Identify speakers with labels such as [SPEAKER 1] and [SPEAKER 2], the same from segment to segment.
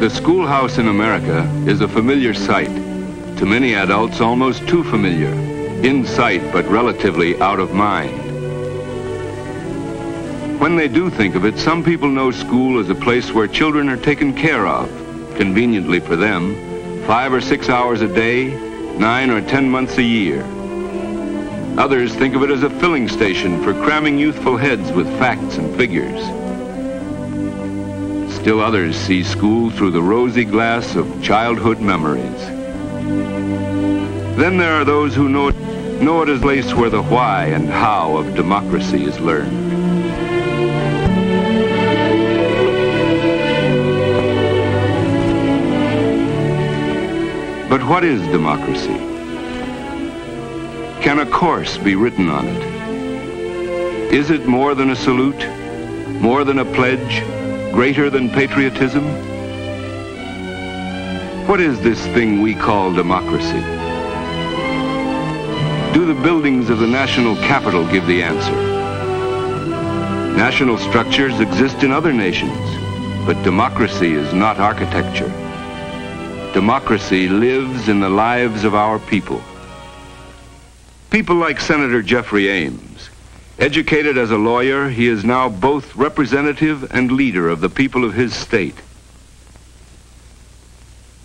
[SPEAKER 1] The schoolhouse in America is a familiar sight. To many adults, almost too familiar. In sight, but relatively out of mind. When they do think of it, some people know school as a place where children are taken care of, conveniently for them, 5 or 6 hours a day, 9 or 10 months a year. Others think of it as a filling station for cramming youthful heads with facts and figures. Still others see school through the rosy glass of childhood memories. Then there are those who know it as a place where the why and how of democracy is learned. But what is democracy? Can a course be written on it? Is it more than a salute? More than a pledge? Greater than patriotism? What is this thing we call democracy? Do the buildings of the national capital give the answer? National structures exist in other nations, but democracy is not architecture. Democracy lives in the lives of our people. People like Senator Jeffrey Ames. Educated as a lawyer, he is now both representative and leader of the people of his state.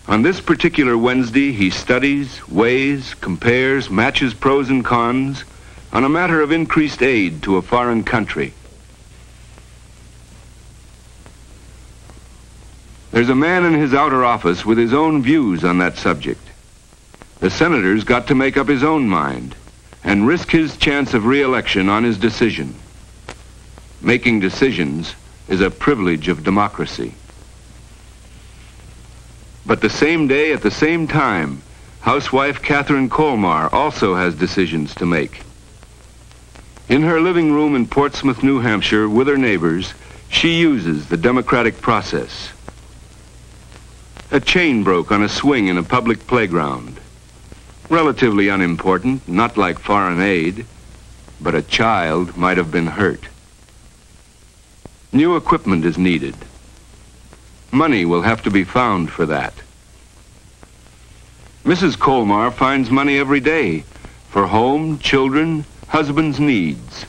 [SPEAKER 1] On this particular Wednesday, he studies, weighs, compares, matches pros and cons on a matter of increased aid to a foreign country. There's a man in his outer office with his own views on that subject. The senator's got to make up his own mind and risk his chance of re-election on his decision. Making decisions is a privilege of democracy. But the same day, at the same time, housewife Catherine Colmar also has decisions to make. In her living room in Portsmouth, New Hampshire, with her neighbors, she uses the democratic process. A chain broke on a swing in a public playground. Relatively unimportant, not like foreign aid, but a child might have been hurt. New equipment is needed. Money will have to be found for that. Mrs. Colmar finds money every day for home, children, husband's needs.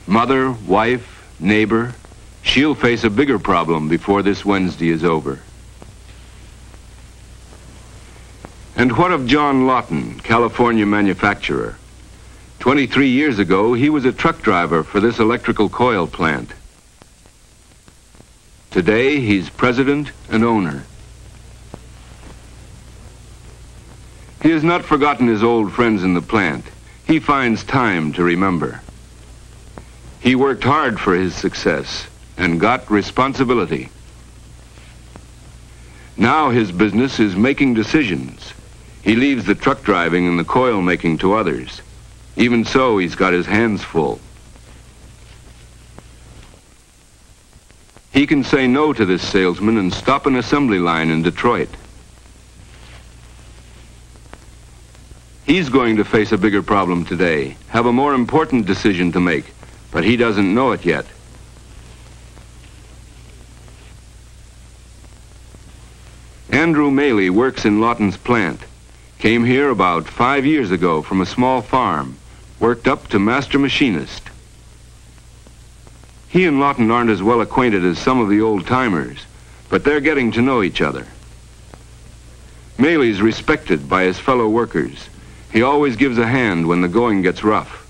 [SPEAKER 1] Mother, wife, neighbor, she'll face a bigger problem before this Wednesday is over. And what of John Lawton, California manufacturer? 23 years ago, he was a truck driver for this electrical coil plant. Today, he's president and owner. He has not forgotten his old friends in the plant. He finds time to remember. He worked hard for his success and got responsibility. Now his business is making decisions. He leaves the truck driving and the coil making to others. Even so, he's got his hands full. He can say no to this salesman and stop an assembly line in Detroit. He's going to face a bigger problem today, have a more important decision to make, but he doesn't know it yet. Andrew Maley works in Lawton's plant. Came here about 5 years ago from a small farm, worked up to master machinist. He and Lawton aren't as well acquainted as some of the old-timers, but they're getting to know each other. Maley's respected by his fellow workers. He always gives a hand when the going gets rough.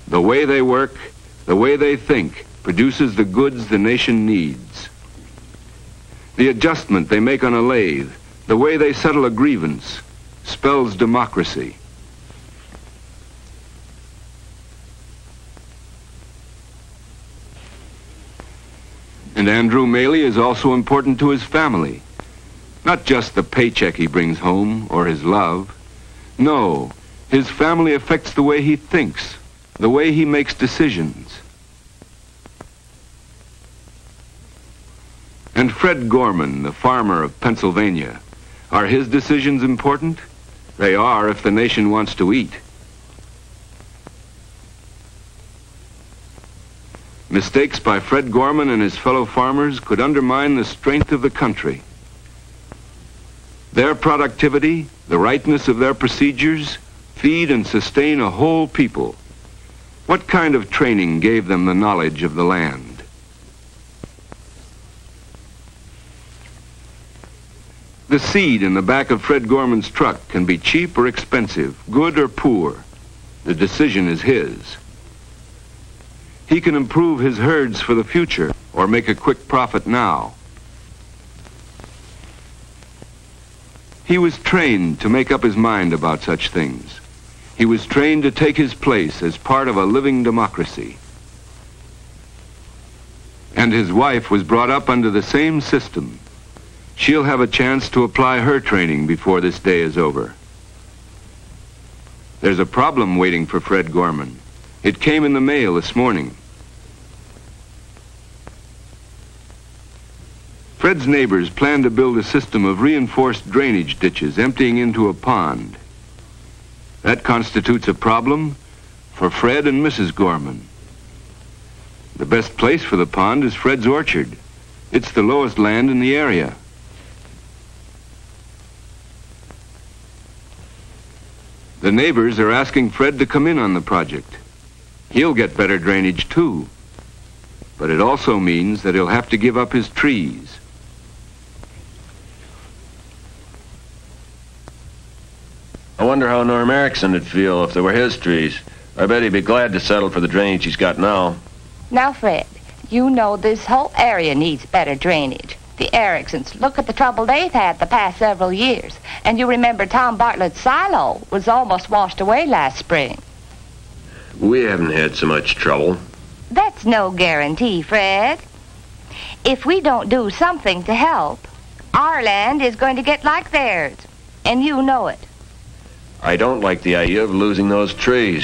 [SPEAKER 1] The way they work, the way they think, produces the goods the nation needs. The adjustment they make on a lathe, the way they settle a grievance, spells democracy. And Andrew Maley is also important to his family. Not just the paycheck he brings home or his love. No, his family affects the way he thinks, the way he makes decisions. And Fred Gorman, the farmer of Pennsylvania, are his decisions important? They are if the nation wants to eat. Mistakes by Fred Gorman and his fellow farmers could undermine the strength of the country. Their productivity, the rightness of their procedures, feed and sustain a whole people. What kind of training gave them the knowledge of the land? The seed in the back of Fred Gorman's truck can be cheap or expensive, good or poor. The decision is his. He can improve his herds for the future or make a quick profit now. He was trained to make up his mind about such things. He was trained to take his place as part of a living democracy. And his wife was brought up under the same system. She'll have a chance to apply her training before this day is over. There's a problem waiting for Fred Gorman. It came in the mail this morning. Fred's neighbors plan to build a system of reinforced drainage ditches emptying into a pond. That constitutes a problem for Fred and Mrs. Gorman. The best place for the pond is Fred's orchard. It's the lowest land in the area. The neighbors are asking Fred to come in on the project. He'll get better drainage too. But it also means that he'll have to give up his trees.
[SPEAKER 2] I wonder how Norm Erickson would feel if they were his trees. I bet he'd be glad to settle for the drainage he's got now.
[SPEAKER 3] Now, Fred, you know this whole area needs better drainage. The Ericksons, look at the trouble they've had the past several years. And you remember Tom Bartlett's silo was almost washed away last spring.
[SPEAKER 2] We haven't had so much trouble.
[SPEAKER 3] That's no guarantee, Fred. If we don't do something to help, our land is going to get like theirs. And you know it.
[SPEAKER 2] I don't like the idea of losing those trees.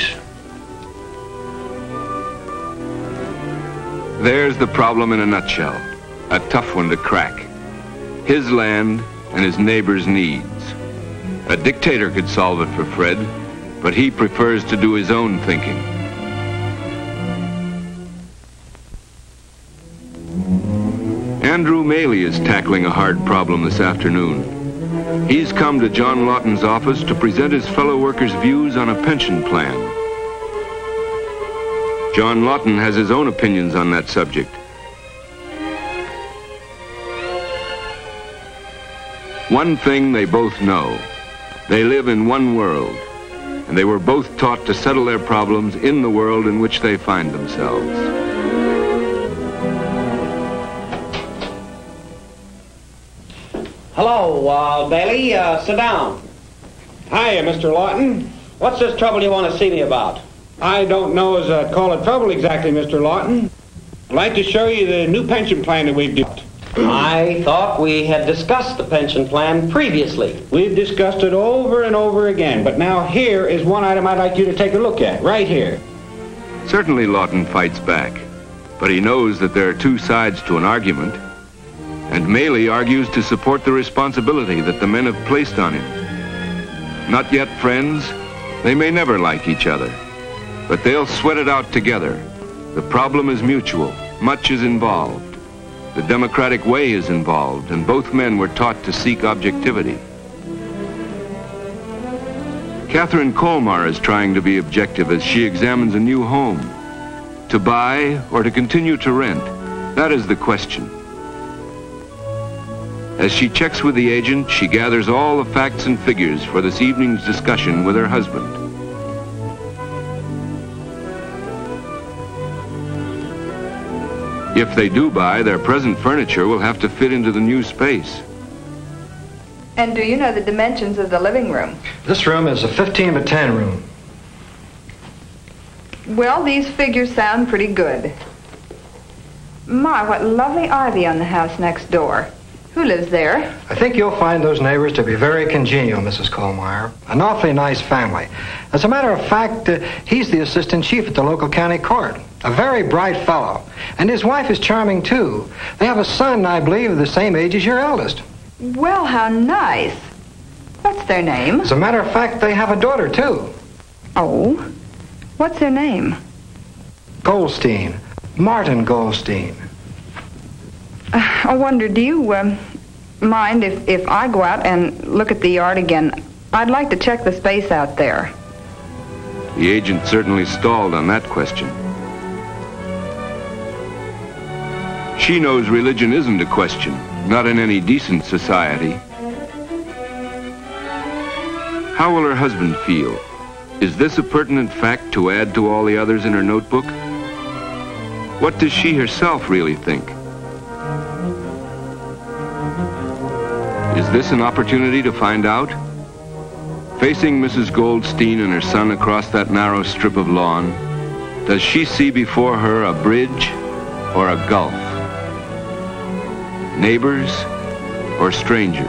[SPEAKER 1] There's the problem in a nutshell. A tough one to crack. His land and his neighbor's needs. A dictator could solve it for Fred, but he prefers to do his own thinking. Andrew Maley is tackling a hard problem this afternoon. He's come to John Lawton's office to present his fellow workers' views on a pension plan. John Lawton has his own opinions on that subject. One thing they both know. They live in one world, and they were both taught to settle their problems in the world in which they find themselves.
[SPEAKER 4] Hello, Bailey. Sit down.
[SPEAKER 5] Hiya, Mr. Lawton.
[SPEAKER 4] What's this trouble you want to see me about?
[SPEAKER 5] I don't know as I'd call it trouble exactly, Mr. Lawton. I'd like to show you the new pension plan that we've got.
[SPEAKER 4] I thought we had discussed the pension plan previously.
[SPEAKER 5] We've discussed it over and over again, but now here is one item I'd like you to take a look at, right here.
[SPEAKER 1] Certainly Lawton fights back, but he knows that there are two sides to an argument. And Maley argues to support the responsibility that the men have placed on him. Not yet friends, they may never like each other, but they'll sweat it out together. The problem is mutual, much is involved. The democratic way is involved, and both men were taught to seek objectivity. Catherine Colmar is trying to be objective as she examines a new home. To buy or to continue to rent, that is the question. As she checks with the agent, she gathers all the facts and figures for this evening's discussion with her husband. If they do buy, their present furniture will have to fit into the new space.
[SPEAKER 6] And do you know the dimensions of the living room?
[SPEAKER 7] This room is a 15 by 10 room.
[SPEAKER 6] Well, these figures sound pretty good. My, what lovely ivy on the house next door. Who lives there?
[SPEAKER 7] I think you'll find those neighbors to be very congenial, Mrs. Colmeyer. An awfully nice family. As a matter of fact, he's the assistant chief at the local county court. A very bright fellow. And his wife is charming, too. They have a son, I believe, of the same age as your eldest.
[SPEAKER 6] Well, how nice. What's their name?
[SPEAKER 7] As a matter of fact, they have a daughter, too.
[SPEAKER 6] Oh? What's their name?
[SPEAKER 7] Goldstein. Martin Goldstein.
[SPEAKER 6] I wonder, do you mind if I go out and look at the yard again? I'd like to check the space out there.
[SPEAKER 1] The agent certainly stalled on that question. She knows religion isn't a question, not in any decent society. How will her husband feel? Is this a pertinent fact to add to all the others in her notebook? What does she herself really think? Is this an opportunity to find out? Facing Mrs. Goldstein and her son across that narrow strip of lawn, does she see before her a bridge or a gulf? Neighbors or strangers?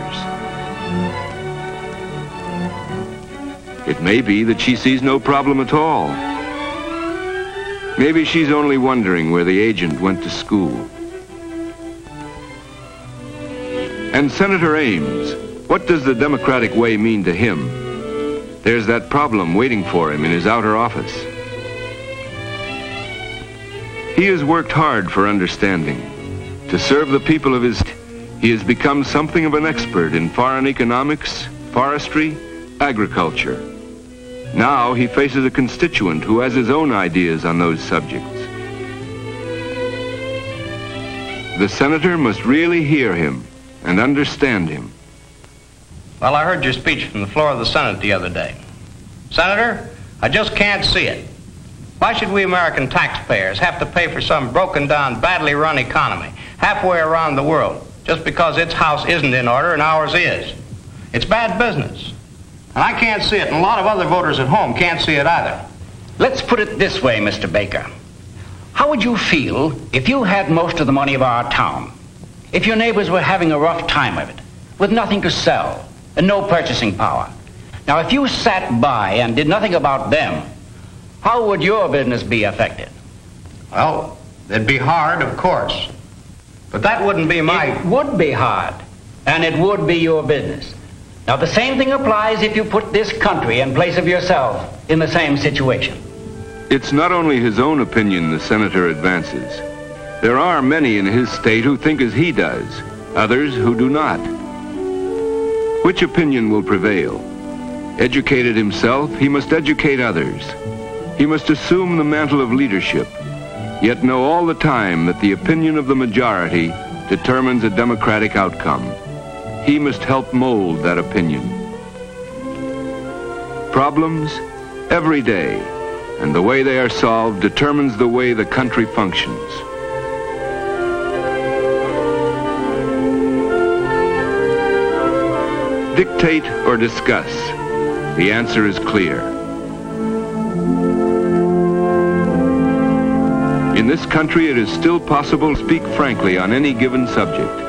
[SPEAKER 1] It may be that she sees no problem at all. Maybe she's only wondering where the agent went to school. And Senator Ames, what does the Democratic way mean to him? There's that problem waiting for him in his outer office. He has worked hard for understanding. To serve the people of his... He has become something of an expert in foreign economics, forestry, agriculture. Now he faces a constituent who has his own ideas on those subjects. The senator must really hear him and understand him.
[SPEAKER 8] Well, I heard your speech from the floor of the Senate the other day. Senator, I just can't see it. Why should we American taxpayers have to pay for some broken-down, badly run economy halfway around the world just because its house isn't in order and ours is? It's bad business. And I can't see it, and a lot of other voters at home can't see it either.
[SPEAKER 9] Let's put it this way, Mr. Baker. How would you feel if you had most of the money of our town? If your neighbors were having a rough time of it, with nothing to sell and no purchasing power? Now, if you sat by and did nothing about them, how would your business be affected?
[SPEAKER 8] Well, it'd be hard, of course. But that wouldn't be my...
[SPEAKER 9] It would be hard, and it would be your business. Now, the same thing applies if you put this country in place of yourself in the same situation.
[SPEAKER 1] It's not only his own opinion the senator advances. There are many in his state who think as he does, others who do not. Which opinion will prevail? Educated himself, he must educate others. He must assume the mantle of leadership, yet know all the time that the opinion of the majority determines a democratic outcome. He must help mold that opinion. Problems every day, and the way they are solved determines the way the country functions. Dictate or discuss? The answer is clear. In this country, it is still possible to speak frankly on any given subject.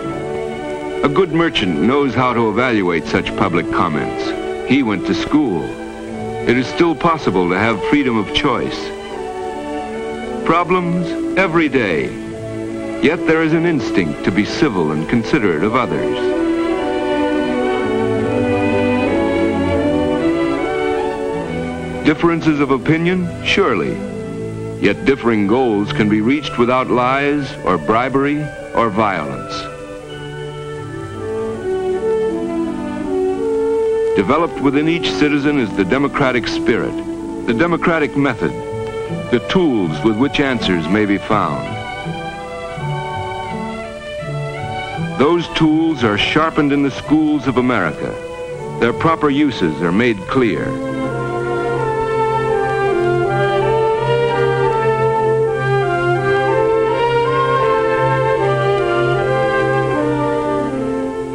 [SPEAKER 1] A good merchant knows how to evaluate such public comments. He went to school. It is still possible to have freedom of choice. Problems every day. Yet there is an instinct to be civil and considerate of others. Differences of opinion? Surely. Yet differing goals can be reached without lies or bribery or violence. Developed within each citizen is the democratic spirit, the democratic method, the tools with which answers may be found. Those tools are sharpened in the schools of America. Their proper uses are made clear.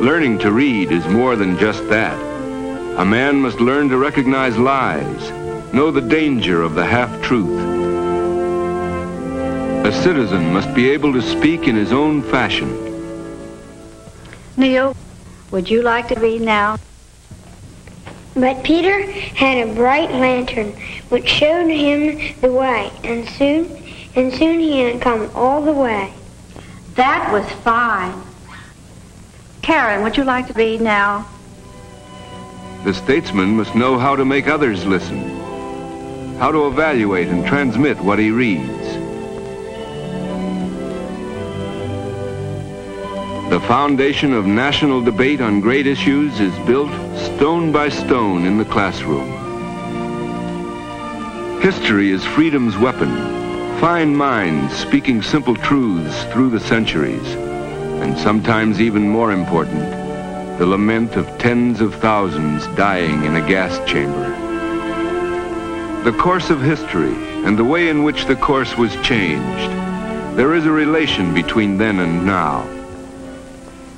[SPEAKER 1] Learning to read is more than just that. A man must learn to recognize lies, know the danger of the half-truth. A citizen must be able to speak in his own fashion.
[SPEAKER 10] Neil, would you like to read now?
[SPEAKER 11] But Peter had a bright lantern which showed him the way, and soon he had come all the way.
[SPEAKER 10] That was fine. Karen, would you like to read now?
[SPEAKER 1] The statesman must know how to make others listen, how to evaluate and transmit what he reads. The foundation of national debate on great issues is built stone by stone in the classroom. History is freedom's weapon, fine minds speaking simple truths through the centuries, and sometimes even more important, the lament of tens of thousands dying in a gas chamber. The course of history and the way in which the course was changed, there is a relation between then and now.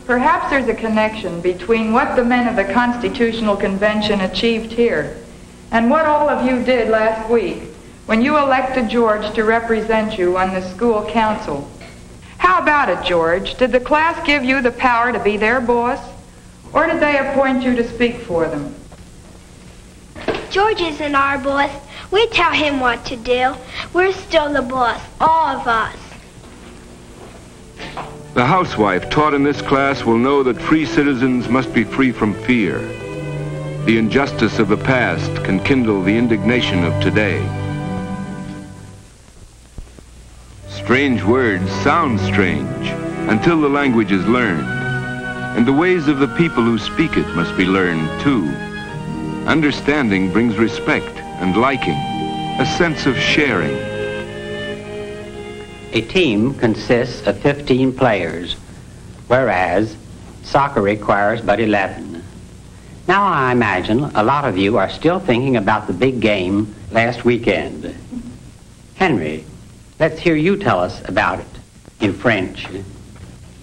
[SPEAKER 12] Perhaps there's a connection between what the men of the Constitutional Convention achieved here and what all of you did last week when you elected George to represent you on the school council. How about it, George? Did the class give you the power to be their boss, or did they appoint you to speak for them?
[SPEAKER 11] George isn't our boss. We tell him what to do. We're still the boss, all of us.
[SPEAKER 1] The housewife taught in this class will know that free citizens must be free from fear. The injustice of the past can kindle the indignation of today. Strange words sound strange until the language is learned, and the ways of the people who speak it must be learned too. Understanding brings respect and liking, a sense of sharing.
[SPEAKER 13] A team consists of 15 players, whereas soccer requires but 11. Now I imagine a lot of you are still thinking about the big game last weekend. Henry, let's hear you tell us about it in French.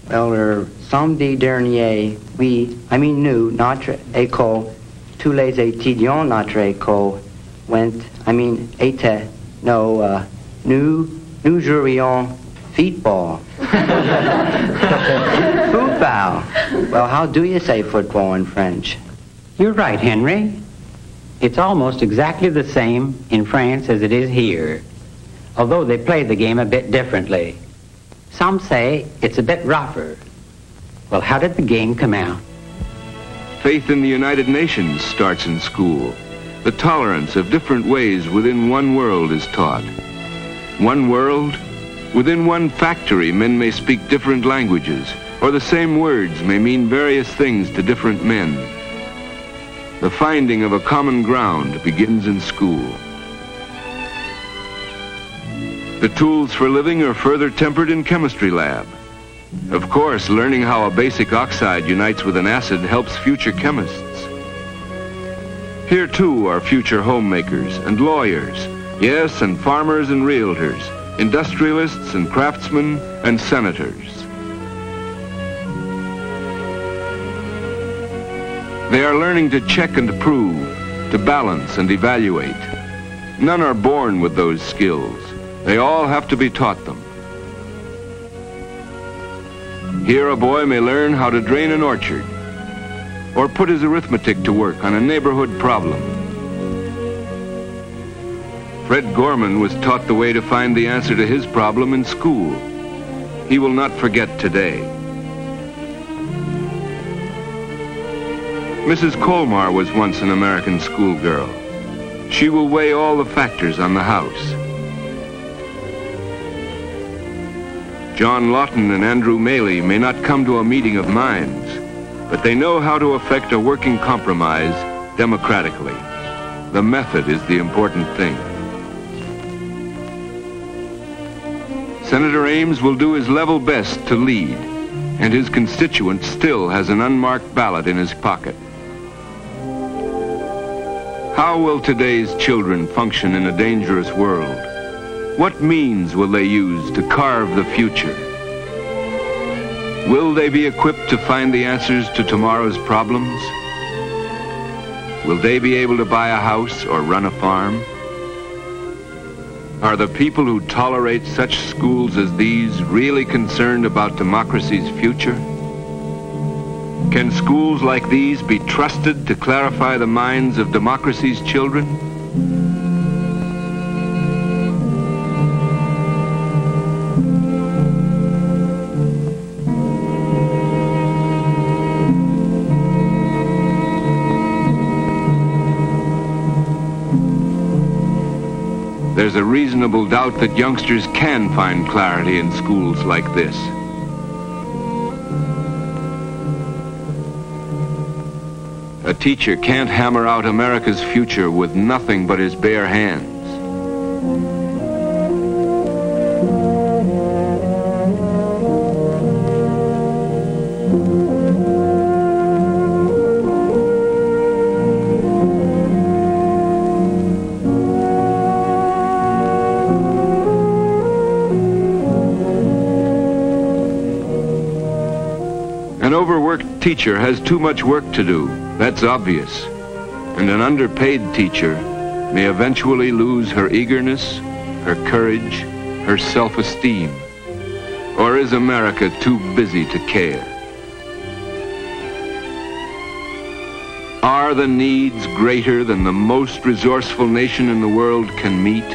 [SPEAKER 14] Well, samedi dernier, nous, notre école, tous les étudiants de notre école nous jouions football. Football. Well, how do you say football in French?
[SPEAKER 13] You're right, Henry. It's almost exactly the same in France as it is here, although they play the game a bit differently. Some say it's a bit rougher. Well, how did the game come out?
[SPEAKER 1] Faith in the United Nations starts in school. The tolerance of different ways within one world is taught. One world, within one factory, men may speak different languages, or the same words may mean various things to different men. The finding of a common ground begins in school. The tools for living are further tempered in chemistry lab. Of course, learning how a basic oxide unites with an acid helps future chemists. Here, too, are future homemakers and lawyers, yes, and farmers and realtors, industrialists and craftsmen and senators. They are learning to check and approve, to balance and evaluate. None are born with those skills. They all have to be taught them. Here a boy may learn how to drain an orchard, or put his arithmetic to work on a neighborhood problem. Fred Gorman was taught the way to find the answer to his problem in school. He will not forget today. Mrs. Colmar was once an American schoolgirl. She will weigh all the factors on the house. John Lawton and Andrew Maley may not come to a meeting of minds, but they know how to effect a working compromise democratically. The method is the important thing. Senator Ames will do his level best to lead, and his constituent still has an unmarked ballot in his pocket. How will today's children function in a dangerous world? What means will they use to carve the future? Will they be equipped to find the answers to tomorrow's problems? Will they be able to buy a house or run a farm? Are the people who tolerate such schools as these really concerned about democracy's future? Can schools like these be trusted to clarify the minds of democracy's children? There's a reasonable doubt that youngsters can find clarity in schools like this. A teacher can't hammer out America's future with nothing but his bare hands. An overworked teacher has too much work to do, that's obvious. And an underpaid teacher may eventually lose her eagerness, her courage, her self-esteem. Or is America too busy to care? Are the needs greater than the most resourceful nation in the world can meet?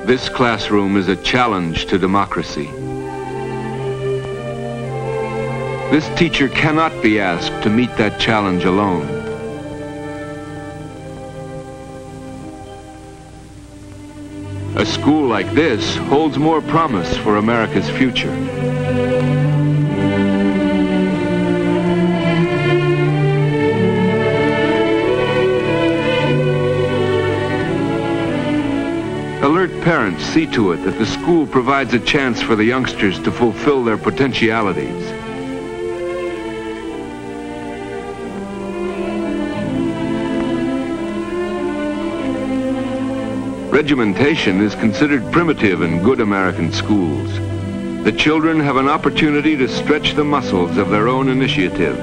[SPEAKER 1] This classroom is a challenge to democracy. This teacher cannot be asked to meet that challenge alone. A school like this holds more promise for America's future. Alert parents see to it that the school provides a chance for the youngsters to fulfill their potentialities. Regimentation is considered primitive in good American schools. The children have an opportunity to stretch the muscles of their own initiative.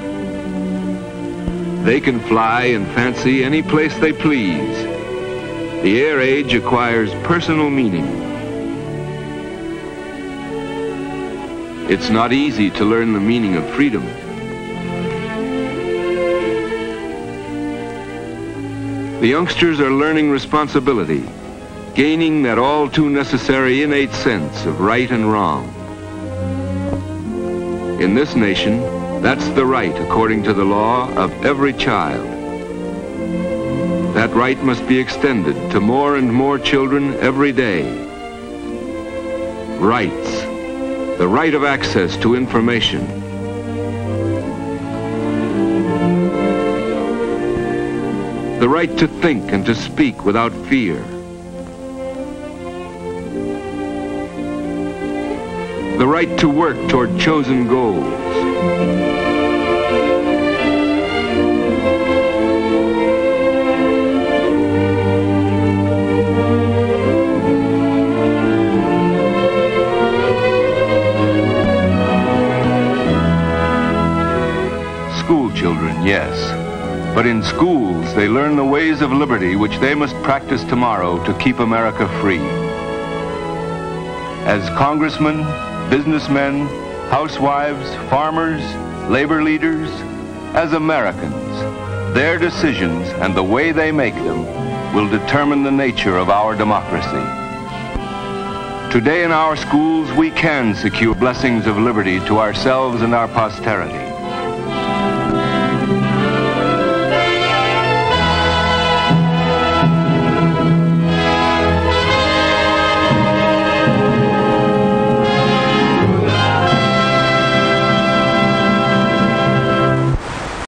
[SPEAKER 1] They can fly and fancy any place they please. The air age acquires personal meaning. It's not easy to learn the meaning of freedom. The youngsters are learning responsibility, gaining that all too necessary innate sense of right and wrong. In this nation, that's the right, according to the law, of every child. That right must be extended to more and more children every day. Rights. The right of access to information. The right to think and to speak without fear. The right to work toward chosen goals. School children, yes. But in schools, they learn the ways of liberty which they must practice tomorrow to keep America free. As congressmen, businessmen, housewives, farmers, labor leaders, as Americans, their decisions and the way they make them will determine the nature of our democracy. Today in our schools, we can secure blessings of liberty to ourselves and our posterity.